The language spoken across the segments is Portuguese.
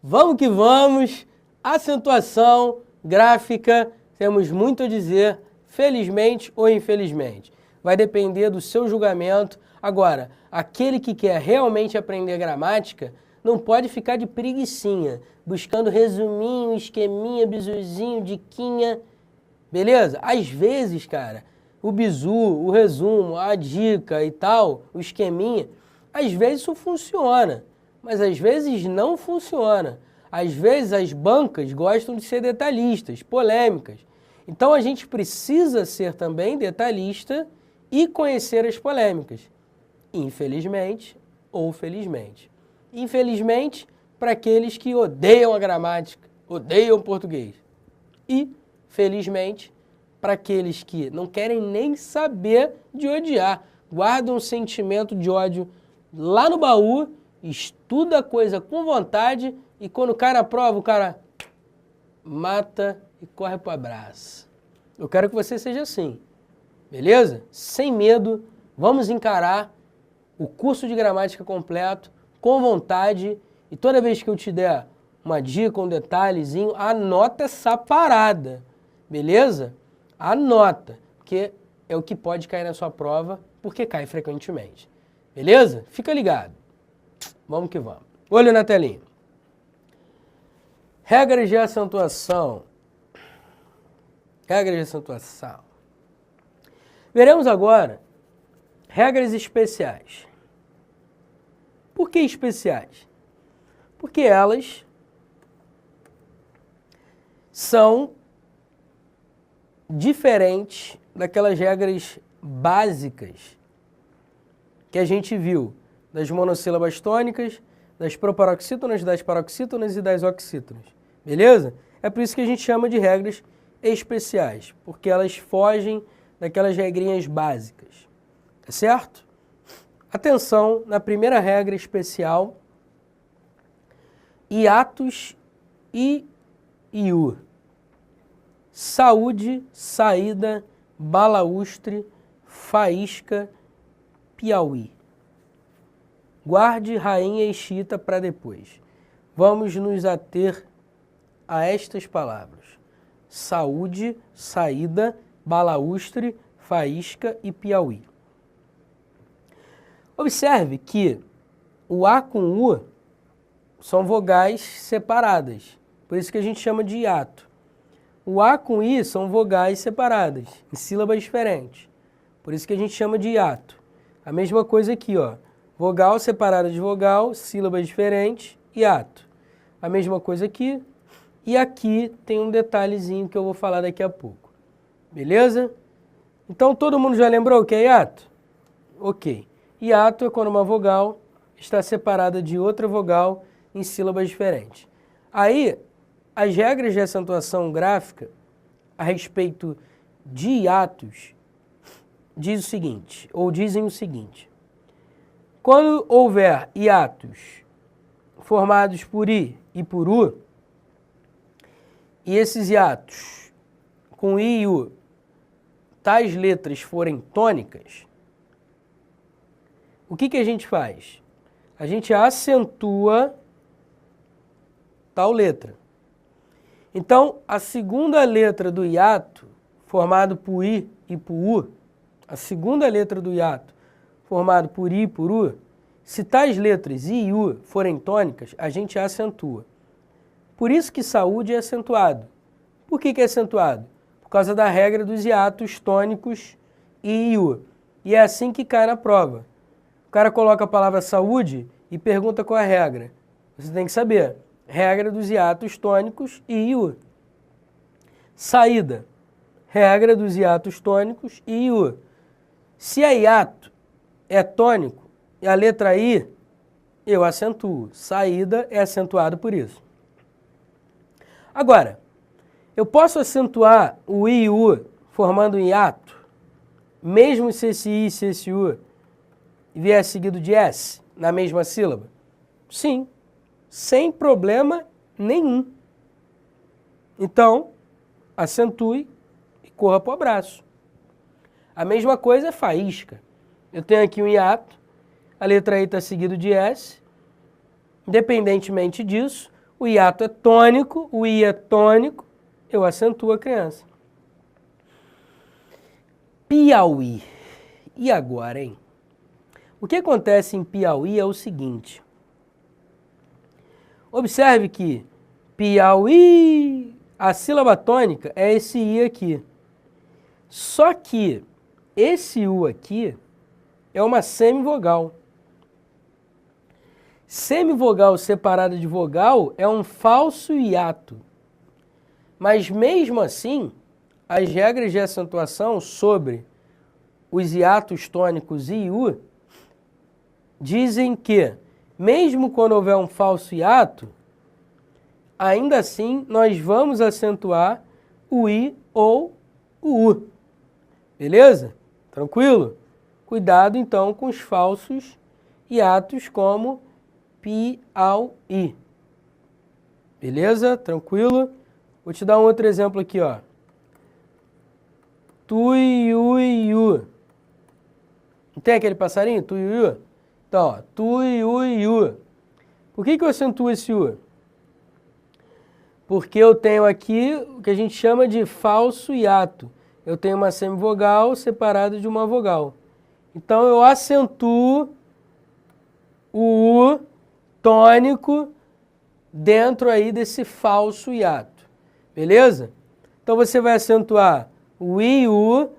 Vamos que vamos, acentuação gráfica, temos muito a dizer, felizmente ou infelizmente. Vai depender do seu julgamento. Agora, aquele que quer realmente aprender gramática não pode ficar de preguicinha, buscando resuminho, esqueminha, bisuzinho, diquinha, beleza? Às vezes, cara, o bizu, o resumo, a dica e tal, o esqueminha, às vezes isso funciona. Mas às vezes não funciona. Às vezes as bancas gostam de ser detalhistas, polêmicas. Então a gente precisa ser também detalhista e conhecer as polêmicas. Infelizmente ou felizmente. Infelizmente, para aqueles que odeiam a gramática, odeiam o português. E, felizmente, para aqueles que não querem nem saber de odiar, guardam um sentimento de ódio lá no baú, estuda a coisa com vontade e quando o cara aprova, o cara mata e corre pro abraço. Eu quero que você seja assim, beleza? Sem medo, vamos encarar o curso de gramática completo, com vontade, e toda vez que eu te der uma dica, um detalhezinho, anota essa parada, beleza? Anota, porque é o que pode cair na sua prova, porque cai frequentemente, beleza? Fica ligado. Vamos que vamos. Olho na telinha. Regras de acentuação. Regras de acentuação. Veremos agora regras especiais. Por que especiais? Porque elas são diferentes daquelas regras básicas que a gente viu das monossílabas tônicas, das proparoxítonas, das paroxítonas e das oxítonas. Beleza? É por isso que a gente chama de regras especiais, porque elas fogem daquelas regrinhas básicas. Tá certo? Atenção na primeira regra especial, hiatos e iu. Saúde, saída, balaústre, faísca, Piauí. Guarde rainha e chita para depois. Vamos nos ater a estas palavras. Saúde, saída, balaústre, faísca e Piauí. Observe que o A com U são vogais separadas, por isso que a gente chama de hiato. O A com I são vogais separadas, em sílabas diferentes, por isso que a gente chama de hiato. A mesma coisa aqui, ó. Vogal separada de vogal, sílabas diferentes, hiato. A mesma coisa aqui. E aqui tem um detalhezinho que eu vou falar daqui a pouco. Beleza? Então todo mundo já lembrou o que é hiato? Ok. Hiato é quando uma vogal está separada de outra vogal em sílabas diferentes. Aí, as regras de acentuação gráfica a respeito de hiatos diz o seguinte, ou dizem o seguinte. Quando houver hiatos formados por I e por U, e esses hiatos com I e U, tais letras forem tônicas, o que a gente faz? A gente acentua tal letra. Então, a segunda letra do hiato, formado por I e por U, a segunda letra do hiato, formado por I e por U, se tais letras I e U forem tônicas, a gente acentua. Por isso que saúde é acentuado. Por que é acentuado? Por causa da regra dos hiatos tônicos I e U. E é assim que cai na prova. O cara coloca a palavra saúde e pergunta qual é a regra. Você tem que saber. Regra dos hiatos tônicos I e U. Saída. Regra dos hiatos tônicos I e U. Se é hiato, é tônico, e a letra I, eu acentuo. Saída é acentuado por isso. Agora, eu posso acentuar o I e U formando um hiato, mesmo se esse I e se esse U vier seguido de S na mesma sílaba? Sim, sem problema nenhum. Então, acentue e corra para o abraço. A mesma coisa é faísca. Eu tenho aqui um hiato, a letra I está seguido de S. Independentemente disso, O hiato é tônico, o I é tônico, eu acentuo a criança. Piauí. E agora, hein? O que acontece em Piauí é o seguinte. Observe que Piauí, a sílaba tônica é esse I aqui. Só que esse U aqui é uma semivogal. Semivogal separada de vogal é um falso hiato. Mas mesmo assim, as regras de acentuação sobre os hiatos tônicos I e U dizem que, mesmo quando houver um falso hiato, ainda assim nós vamos acentuar o I ou o U. Beleza? Tranquilo? Cuidado então com os falsos hiatos como Piauí. Beleza? Tranquilo? Vou te dar um outro exemplo aqui, ó. Tuiuiu. Não tem aquele passarinho? Tuiuiu? Então, ó, tuiuiu. Por que eu acentuo esse U? Porque eu tenho aqui o que a gente chama de falso hiato. Eu tenho uma semivogal separada de uma vogal. Então, eu acentuo o U tônico dentro aí desse falso hiato. Beleza? Então, você vai acentuar o I e o U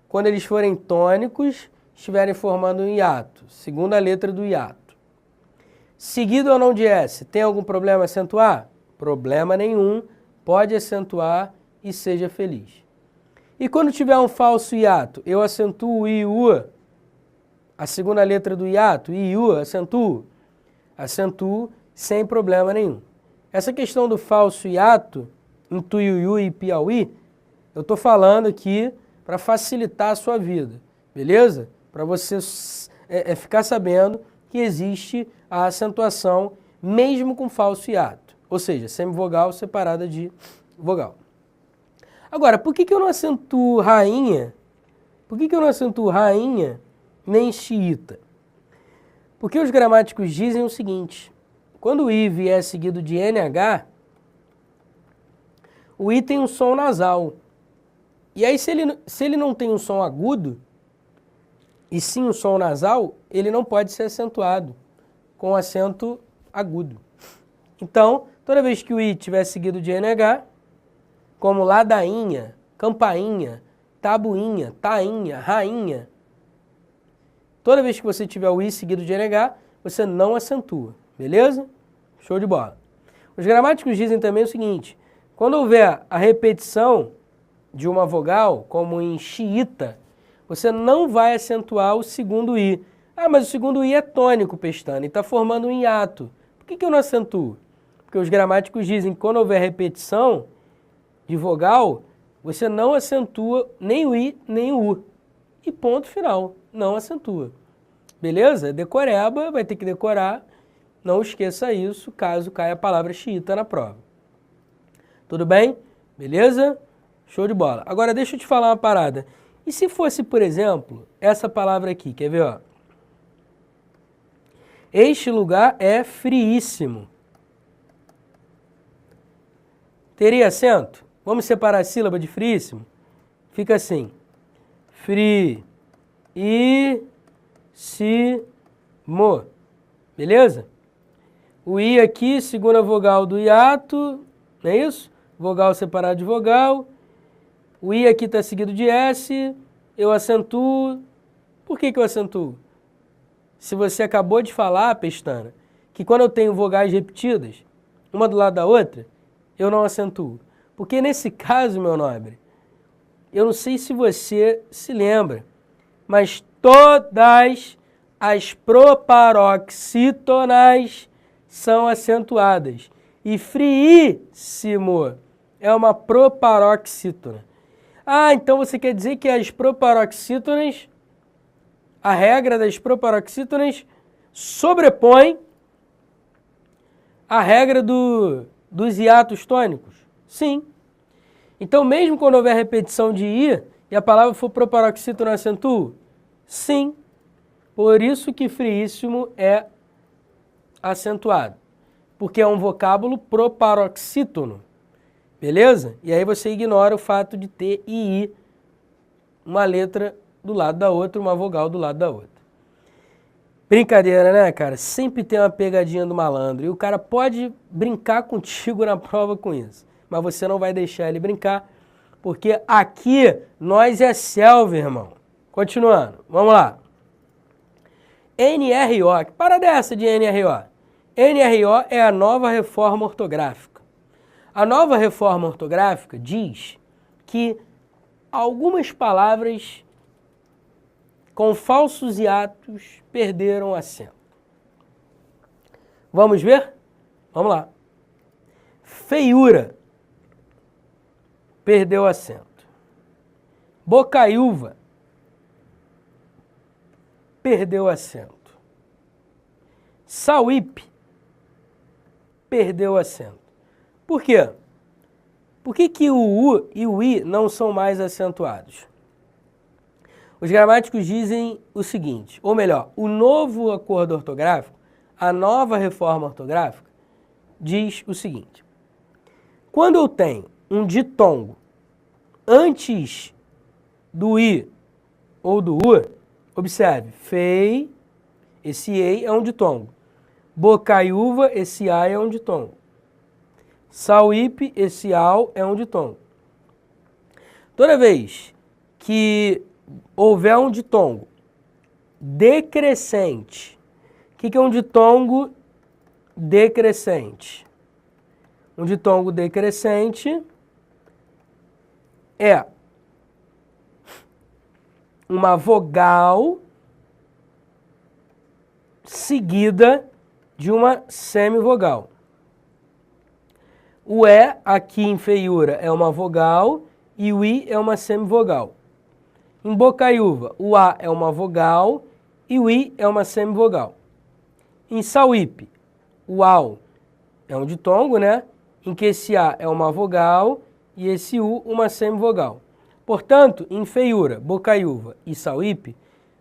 quando eles forem tônicos, estiverem formando um hiato. Segunda letra do hiato. Seguido ou não de S, tem algum problema acentuar? Problema nenhum, pode acentuar e seja feliz. E quando tiver um falso hiato, eu acentuo o I e o U, a segunda letra do hiato, I e U, acentuo sem problema nenhum. Essa questão do falso hiato, em Tuiuiu e Piauí, eu estou falando aqui para facilitar a sua vida, beleza? Para você ficar sabendo que existe a acentuação mesmo com falso hiato, ou seja, semivogal separada de vogal. Agora, por que eu não acentuo rainha? Por que eu não acentuo rainha nem xiita? Porque os gramáticos dizem o seguinte, quando o I vier seguido de NH, o I tem um som nasal. E aí, se ele não tem um som agudo, e sim um som nasal, ele não pode ser acentuado com acento agudo. Então, toda vez que o I tiver seguido de NH, como ladainha, campainha, tabuinha, tainha, rainha, toda vez que você tiver o I seguido de NH, você não acentua, beleza? Show de bola. Os gramáticos dizem também o seguinte, quando houver a repetição de uma vogal, como em xiita, você não vai acentuar o segundo I. Ah, mas o segundo I é tônico, Pestana, e está formando um hiato. Por que eu não acentuo? Porque os gramáticos dizem que quando houver repetição de vogal, você não acentua nem o I, nem o U. E ponto final, não acentua. Beleza? Decoreba, vai ter que decorar. Não esqueça isso, caso caia a palavra xiita na prova. Tudo bem? Beleza? Show de bola. Agora deixa eu te falar uma parada. E se fosse, por exemplo, essa palavra aqui, quer ver, ó? Este lugar é friíssimo. Teria acento? Vamos separar a sílaba de friíssimo? Fica assim. Friíssimo. Beleza? O I aqui, segunda vogal do hiato, não é isso? Vogal separado de vogal. O I aqui está seguido de S, eu acentuo. Por que eu acentuo? Se você acabou de falar, Pestana, que quando eu tenho vogais repetidas, uma do lado da outra, eu não acentuo. Porque nesse caso, meu nobre, eu não sei se você se lembra, mas todas as proparoxítonas são acentuadas. E friíssimo é uma proparoxítona. Ah, então você quer dizer que as proparoxítonas, a regra das proparoxítonas sobrepõe a regra dos hiatos tônicos? Sim. Então, mesmo quando houver repetição de I e a palavra for proparoxítona, acentuo? Sim. Por isso que friíssimo é acentuado. porque é um vocábulo proparoxítono, beleza? E aí você ignora o fato de ter I, uma letra do lado da outra, uma vogal do lado da outra. Brincadeira, né, cara? Sempre tem uma pegadinha do malandro. E o cara pode brincar contigo na prova com isso. Mas você não vai deixar ele brincar, porque aqui nós é selva, irmão. Continuando, vamos lá. NRO, que parada é essa de NRO? NRO é a nova reforma ortográfica. A nova reforma ortográfica diz que algumas palavras com falsos hiatos perderam acento. Vamos ver? Vamos lá. Feiura perdeu acento. Bocaiúva perdeu acento. Sauípe perdeu acento. Por quê? Por que o U e o I não são mais acentuados? Os gramáticos dizem o seguinte, ou melhor, o novo acordo ortográfico, a nova reforma ortográfica, diz o seguinte. Quando eu tenho um ditongo antes do I ou do U, observe, fei, esse EI é um ditongo. Bocaiúva, esse A é um ditongo. Sauípe, esse AU é um ditongo. Toda vez que houver um ditongo decrescente, o que é um ditongo decrescente? Um ditongo decrescente é uma vogal seguida de uma semivogal. O E aqui em feiura é uma vogal e o I é uma semivogal. Em bocaiúva, o A é uma vogal e o I é uma semivogal. Em sauípe, o AU é um ditongo, né? Em que esse A é uma vogal e esse U uma semivogal. Portanto, em feiura, bocaiúva e sauípe,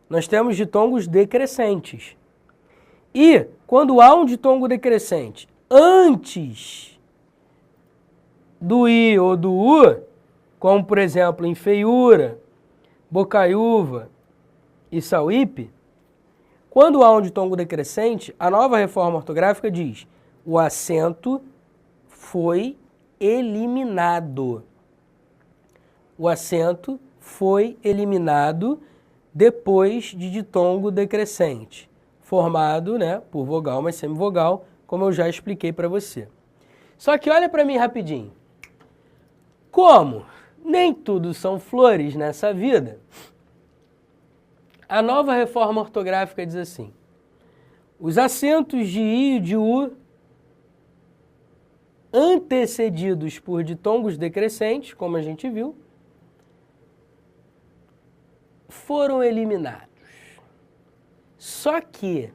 nós temos ditongos decrescentes. E quando há um ditongo decrescente antes do I ou do U, como por exemplo em feiura, bocaiúva e sauípe, quando há um ditongo decrescente, a nova reforma ortográfica diz o acento foi eliminado. O acento foi eliminado depois de ditongo decrescente, formado, né, por vogal mais semivogal, como eu já expliquei para você. Só que olha para mim rapidinho. Como nem tudo são flores nessa vida, a nova reforma ortográfica diz assim, os acentos de I e de U antecedidos por ditongos decrescentes, como a gente viu, foram eliminados. Só que,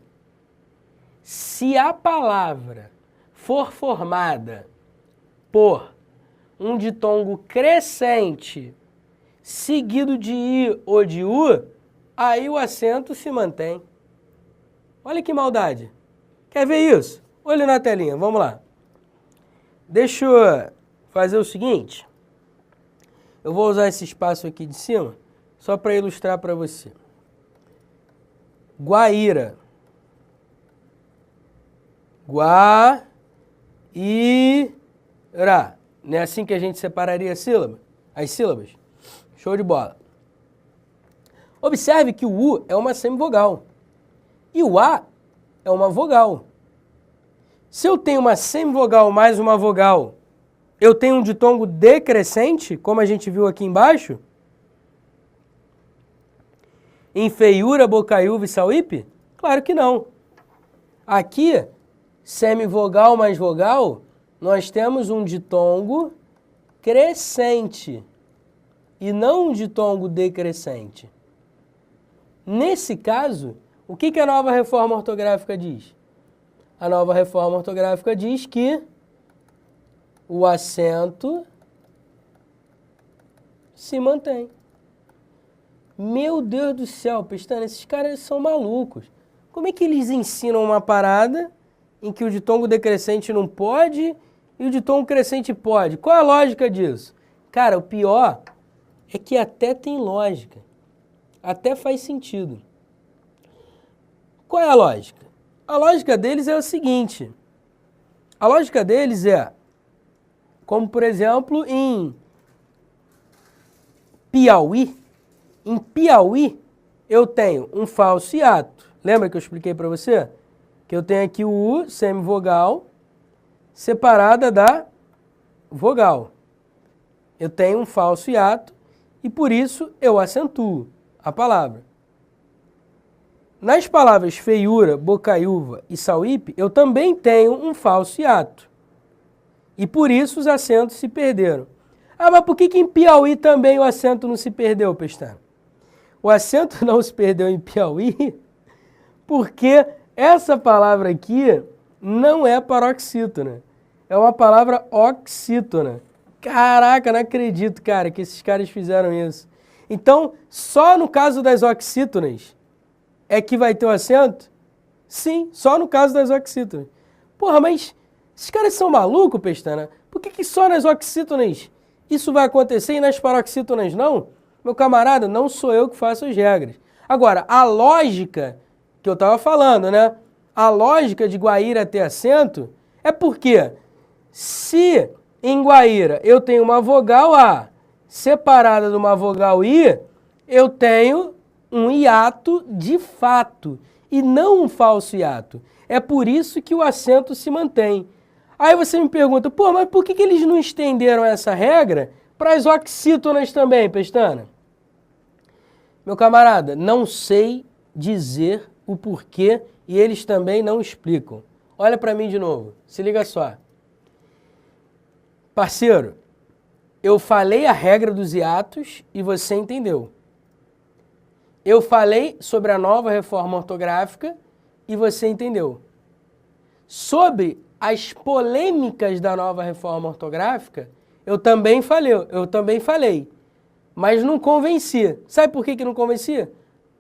se a palavra for formada por um ditongo crescente seguido de I ou de U, aí o acento se mantém. Olha que maldade. Quer ver isso? Olha na telinha, vamos lá. Deixa eu fazer o seguinte. Eu vou usar esse espaço aqui de cima só para ilustrar para você. Guaíra. Guaíra. Não é assim que a gente separaria a sílaba? As sílabas? Show de bola. Observe que o U é uma semivogal e o A é uma vogal. Se eu tenho uma semivogal mais uma vogal, eu tenho um ditongo decrescente, como a gente viu aqui embaixo? Em feiura, bocaiúva e sauípe? Claro que não. Aqui, semivogal mais vogal, nós temos um ditongo crescente e não um ditongo decrescente. Nesse caso, o que a nova reforma ortográfica diz? A nova reforma ortográfica diz que o acento se mantém. Meu Deus do céu, Pestana, esses caras são malucos. Como é que eles ensinam uma parada em que o ditongo decrescente não pode e o ditongo crescente pode. Qual é a lógica disso? Cara, o pior é que até tem lógica. Até faz sentido. Qual é a lógica? A lógica deles é o seguinte. A lógica deles é, como por exemplo, em Piauí. Em Piauí, eu tenho um falso hiato. Lembra que eu expliquei para você? Que eu tenho aqui o U, semivogal, separada da vogal. Eu tenho um falso hiato e por isso eu acentuo a palavra. Nas palavras feiura, bocaiúva e sauípe, eu também tenho um falso hiato. E por isso os acentos se perderam. Ah, mas por que em Piauí também o acento não se perdeu, Pestana? O acento não se perdeu em Piauí porque essa palavra aqui não é paroxítona. É uma palavra oxítona. Caraca, não acredito, cara, que esses caras fizeram isso. Então, só no caso das oxítonas é que vai ter o acento? Sim, só no caso das oxítonas. Porra, mas esses caras são malucos, Pestana? Por que só nas oxítonas isso vai acontecer e nas paroxítonas não? Meu camarada, não sou eu que faço as regras. Agora, a lógica que eu estava falando, né? A lógica de Guaíra ter acento é porque se em Guaíra eu tenho uma vogal A separada de uma vogal I, eu tenho um hiato de fato e não um falso hiato. É por isso que o acento se mantém. Aí você me pergunta, pô, mas por que eles não estenderam essa regra para as oxítonas também, Pestana? Meu camarada, não sei dizer o porquê e eles também não explicam. Olha para mim de novo, se liga só. Parceiro, eu falei a regra dos hiatos e você entendeu. Eu falei sobre a nova reforma ortográfica e você entendeu. Sobre as polêmicas da nova reforma ortográfica, eu também falei, mas não convenci. Sabe por que não convencia?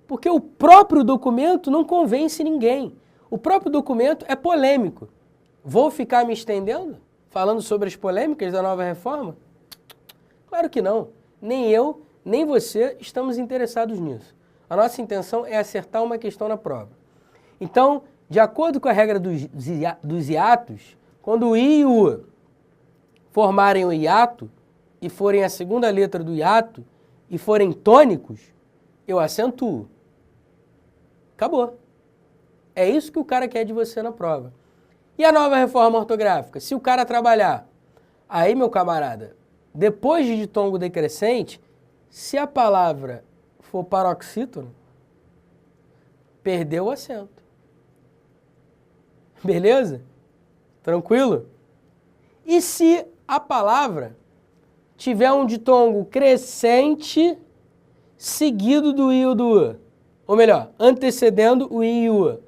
Porque o próprio documento não convence ninguém. O próprio documento é polêmico. Vou ficar me estendendo? Falando sobre as polêmicas da nova reforma? Claro que não. Nem eu, nem você estamos interessados nisso. A nossa intenção é acertar uma questão na prova. Então, de acordo com a regra dos hiatos, quando o I e o U formarem o hiato e forem a segunda letra do hiato e forem tônicos, eu acentuo. Acabou. É isso que o cara quer de você na prova. E a nova reforma ortográfica? Se o cara trabalhar, aí, meu camarada, depois de ditongo decrescente, se a palavra for paroxítono, perdeu o acento. Beleza? Tranquilo? E se a palavra tiver um ditongo crescente seguido do I ou do U? Ou melhor, antecedendo o I e o U.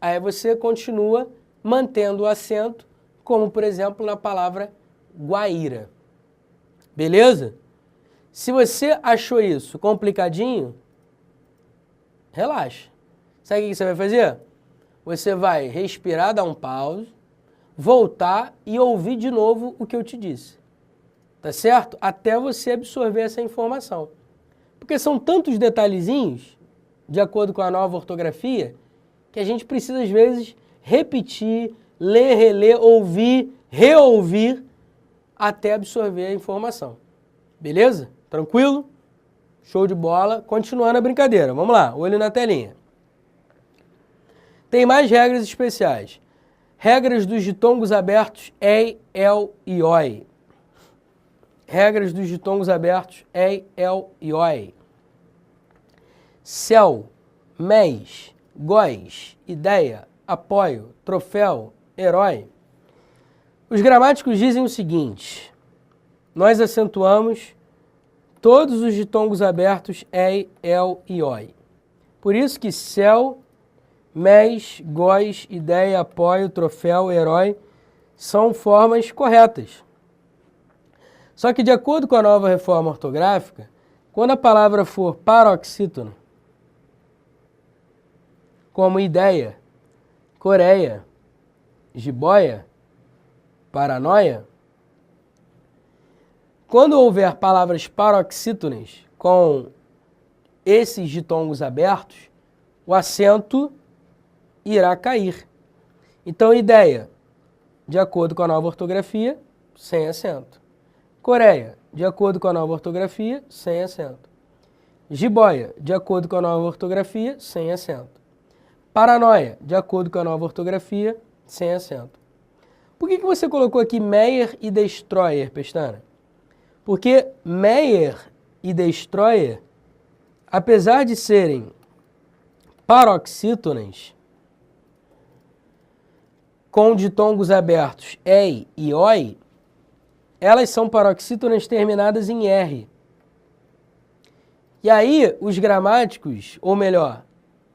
Aí você continua mantendo o acento, como por exemplo na palavra Guaíra. Beleza? Se você achou isso complicadinho, relaxa. Sabe o que você vai fazer? Você vai respirar, dar um pause, voltar e ouvir de novo o que eu te disse. Tá certo? Até você absorver essa informação. Porque são tantos detalhezinhos, de acordo com a nova ortografia, que a gente precisa às vezes repetir, ler, reler, ouvir, reouvir, até absorver a informação. Beleza? Tranquilo? Show de bola. Continuando a brincadeira. Vamos lá, olho na telinha. Tem mais regras especiais. Regras dos ditongos abertos EI, EL e OI. Regras dos ditongos abertos EI, EL e OI. Céu, mês, góis, ideia, apoio, troféu, herói. Os gramáticos dizem o seguinte: nós acentuamos todos os ditongos abertos EI, EL e OI. Por isso que céu, mês, góis, ideia, apoio, troféu, herói são formas corretas. Só que de acordo com a nova reforma ortográfica, quando a palavra for paroxítona, como ideia, Coreia, jiboia, paranoia. Quando houver palavras paroxítonas com esses ditongos abertos, o acento irá cair. Então, ideia, de acordo com a nova ortografia, sem acento. Coreia, de acordo com a nova ortografia, sem acento. Jiboia, de acordo com a nova ortografia, sem acento. Paranoia, de acordo com a nova ortografia, sem acento. Por que você colocou aqui Meyer e Destroyer, Pestana? Porque Meyer e Destroyer, apesar de serem paroxítonas, com ditongos abertos EI e OI, elas são paroxítonas terminadas em R. E aí, os gramáticos, ou melhor,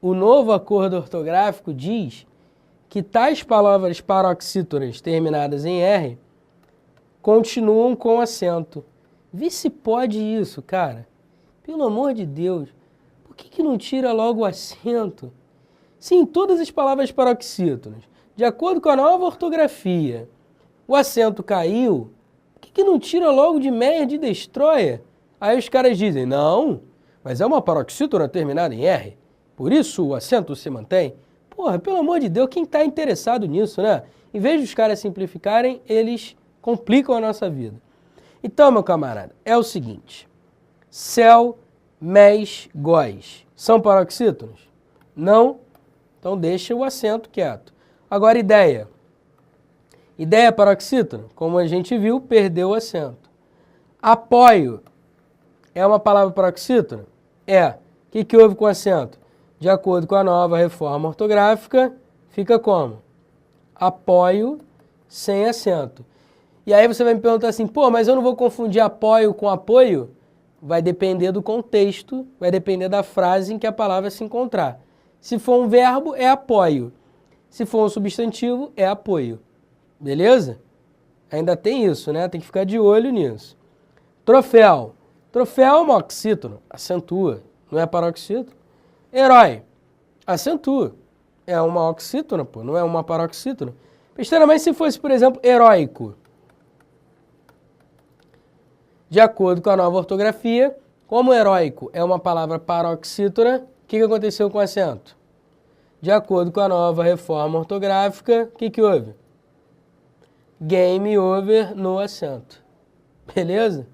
o novo acordo ortográfico diz que tais palavras paroxítonas terminadas em R continuam com acento. Vê se pode isso, cara. Pelo amor de Deus. Por que não tira logo o acento? Sim, todas as palavras paroxítonas, de acordo com a nova ortografia, o acento caiu. Por que não tira logo de Meyer de Destroyer? Aí os caras dizem, não, mas é uma paroxítona terminada em R. Por isso o acento se mantém. Porra, pelo amor de Deus, quem está interessado nisso, né? Em vez dos caras simplificarem, eles complicam a nossa vida. Então, meu camarada, é o seguinte. Céu, mes, góis. São paroxítonos? Não? Então deixa o acento quieto. Agora, ideia. Ideia paroxítona? Como a gente viu, perdeu o acento. Apoio. É uma palavra paroxítona? É. O que houve com o acento? De acordo com a nova reforma ortográfica, fica como? Apoio sem acento. E aí você vai me perguntar assim, pô, mas eu não vou confundir apoio com apoio? Vai depender do contexto, vai depender da frase em que a palavra se encontrar. Se for um verbo, é apoio. Se for um substantivo, é apoio. Beleza? Ainda tem isso, né? Tem que ficar de olho nisso. Troféu. Troféu é uma oxítono, acentua, não é paroxítono. Herói, acentua, é uma oxítona, pô, não é uma paroxítona. Pestana, mas se fosse, por exemplo, heróico? De acordo com a nova ortografia, como heróico é uma palavra paroxítona, o que aconteceu com o acento? De acordo com a nova reforma ortográfica, o que houve? Game over no acento. Beleza?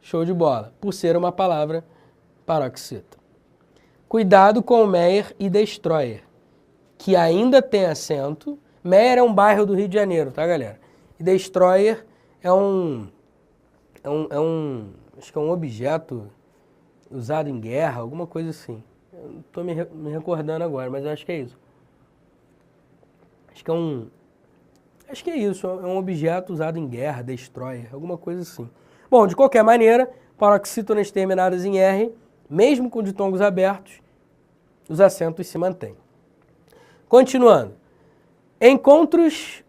Show de bola. Por ser uma palavra paroxítona. Cuidado com o Meyer e Destroyer, que ainda tem acento. Meyer é um bairro do Rio de Janeiro, tá, galera? E Destroyer é acho que é um objeto usado em guerra, alguma coisa assim. Eu não estou me recordando agora, mas eu acho que é isso. Acho que é isso, é um objeto usado em guerra, Destroyer, alguma coisa assim. Bom, de qualquer maneira, paroxítonas terminadas em R, mesmo com ditongos abertos, os acentos se mantêm. Continuando. Encontros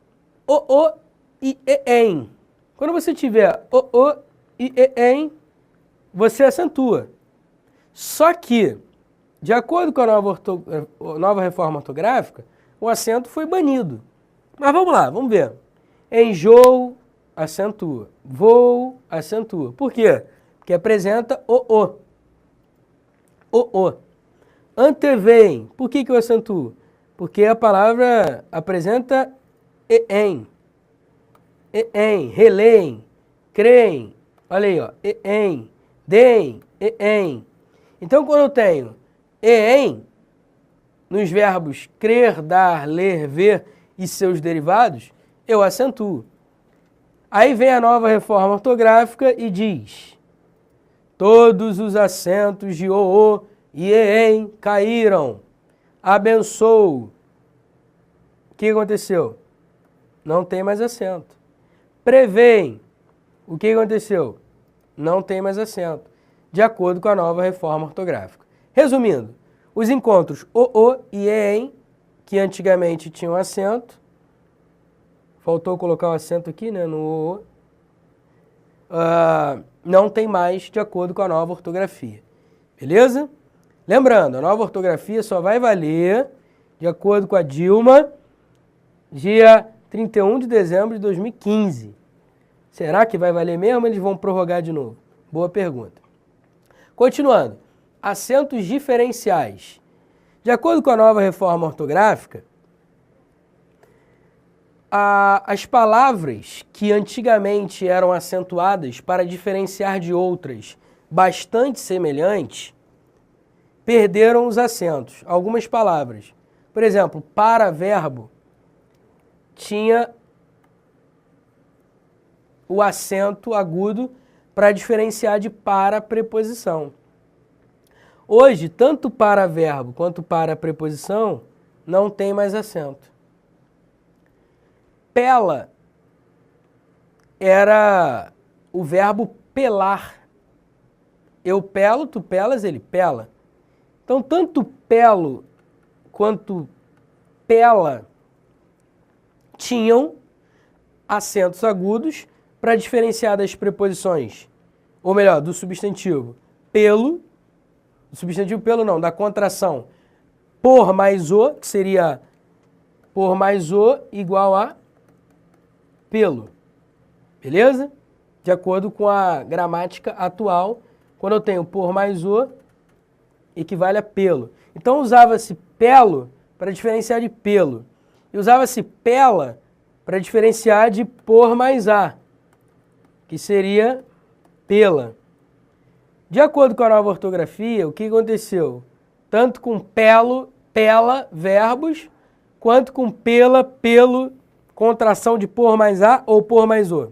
o e em. Quando você tiver o e em, você acentua. Só que, de acordo com a nova reforma ortográfica, o acento foi banido. Mas vamos lá, vamos ver. Enjoo, acentua. Vou, acentua. Por quê? Porque apresenta o. O. Antevém. Por que eu acentuo? Porque a palavra apresenta em. Releem, creem. Olha aí, ó. Em, deem, em. Então, quando eu tenho em, nos verbos crer, dar, ler, ver e seus derivados, eu acentuo. Aí vem a nova reforma ortográfica e diz: todos os acentos de o e em caíram. Abençoo. O que aconteceu? Não tem mais acento. Prevêem. O que aconteceu? Não tem mais acento. De acordo com a nova reforma ortográfica. Resumindo, os encontros o e em, que antigamente tinham acento, faltou colocar o acento aqui, né, no não tem mais de acordo com a nova ortografia. Beleza? Lembrando, a nova ortografia só vai valer, de acordo com a Dilma, dia 31 de dezembro de 2015. Será que vai valer mesmo ou eles vão prorrogar de novo? Boa pergunta. Continuando. Acentos diferenciais. De acordo com a nova reforma ortográfica, as palavras que antigamente eram acentuadas para diferenciar de outras bastante semelhantes, perderam os acentos. Algumas palavras. Por exemplo, para verbo tinha o acento agudo para diferenciar de para preposição. Hoje, tanto para verbo quanto para preposição não tem mais acento. Pela era o verbo pelar. Eu pelo, tu pelas, ele pela. Então, tanto pelo quanto pela tinham acentos agudos para diferenciar das preposições, ou melhor, do substantivo pelo, do substantivo pelo não, da contração por mais o, que seria por mais o igual a pelo. Beleza? De acordo com a gramática atual, quando eu tenho por mais o, equivale a pelo. Então usava-se pelo para diferenciar de pelo. E usava-se pela para diferenciar de por mais a, que seria pela. De acordo com a nova ortografia, o que aconteceu? Tanto com pelo, pela, verbos, quanto com pela, pelo, contração de por mais a ou por mais o.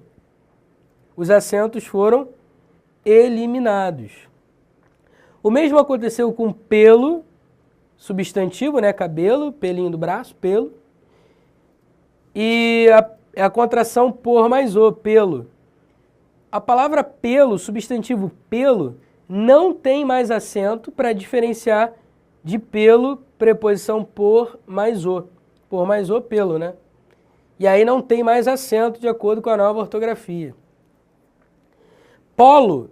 Os acentos foram eliminados. O mesmo aconteceu com pelo, substantivo, né, cabelo, pelinho do braço, pelo, e a contração por mais o, pelo. A palavra pelo, substantivo pelo, não tem mais acento para diferenciar de pelo, preposição por mais o. Por mais o, pelo, né? E aí não tem mais acento de acordo com a nova ortografia. Polo,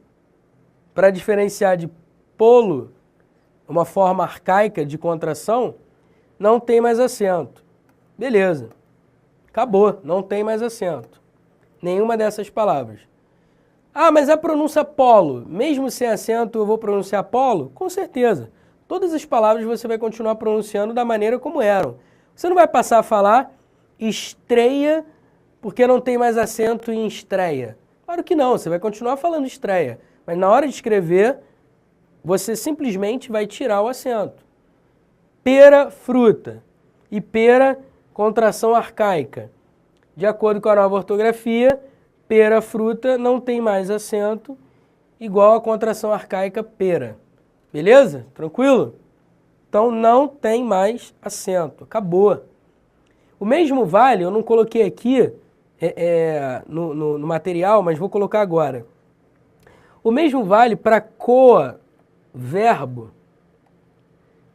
para diferenciar de polo, uma forma arcaica de contração, não tem mais acento. Beleza. Acabou, não tem mais acento. Nenhuma dessas palavras. Ah, mas a pronúncia polo, mesmo sem acento eu vou pronunciar polo? Com certeza. Todas as palavras você vai continuar pronunciando da maneira como eram. Você não vai passar a falar estreia porque não tem mais acento em estreia. Claro que não, você vai continuar falando estreia. Mas na hora de escrever, você simplesmente vai tirar o acento. Pera, fruta. E pera, contração arcaica. De acordo com a nova ortografia, pera, fruta, não tem mais acento, igual a contração arcaica pera. Beleza? Tranquilo? Então não tem mais acento. Acabou. O mesmo vale, eu não coloquei aqui no material, mas vou colocar agora. O mesmo vale para coa, verbo,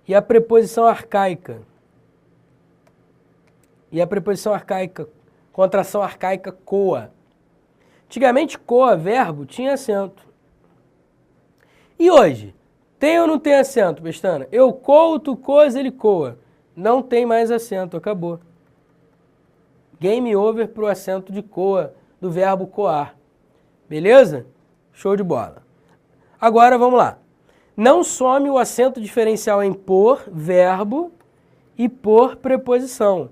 e a preposição arcaica. E a preposição arcaica, contração arcaica coa. Antigamente, coa, verbo, tinha acento. E hoje? Tem ou não tem acento, Pestana? Eu coo, tu coas, ele coa. Não tem mais acento, acabou. Game over para o acento de coa, do verbo coar. Beleza? Show de bola. Agora, vamos lá. Não some o acento diferencial em por, verbo, e por, preposição.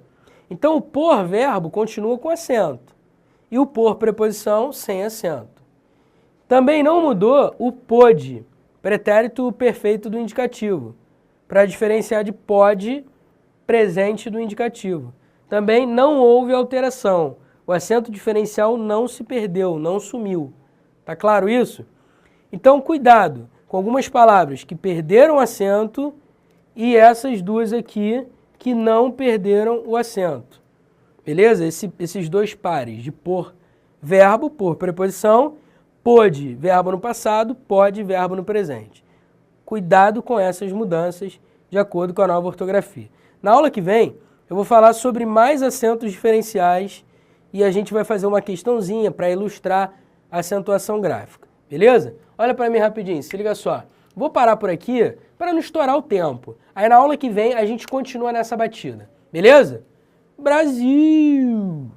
Então, o por, verbo, continua com acento. E o por, preposição, sem acento. Também não mudou o pode, pretérito perfeito do indicativo, para diferenciar de pode, presente do indicativo. Também não houve alteração. O acento diferencial não se perdeu, não sumiu. Tá claro isso? Então, cuidado com algumas palavras que perderam acento e essas duas aqui que não perderam o acento. Beleza? Esses dois pares de por, verbo, por preposição, pode, verbo no passado, pode, verbo no presente. Cuidado com essas mudanças de acordo com a nova ortografia. Na aula que vem, eu vou falar sobre mais acentos diferenciais e a gente vai fazer uma questãozinha para ilustrar a acentuação gráfica. Beleza? Olha para mim rapidinho, se liga só. Vou parar por aqui para não estourar o tempo. Aí na aula que vem a gente continua nessa batida. Beleza? Brasil!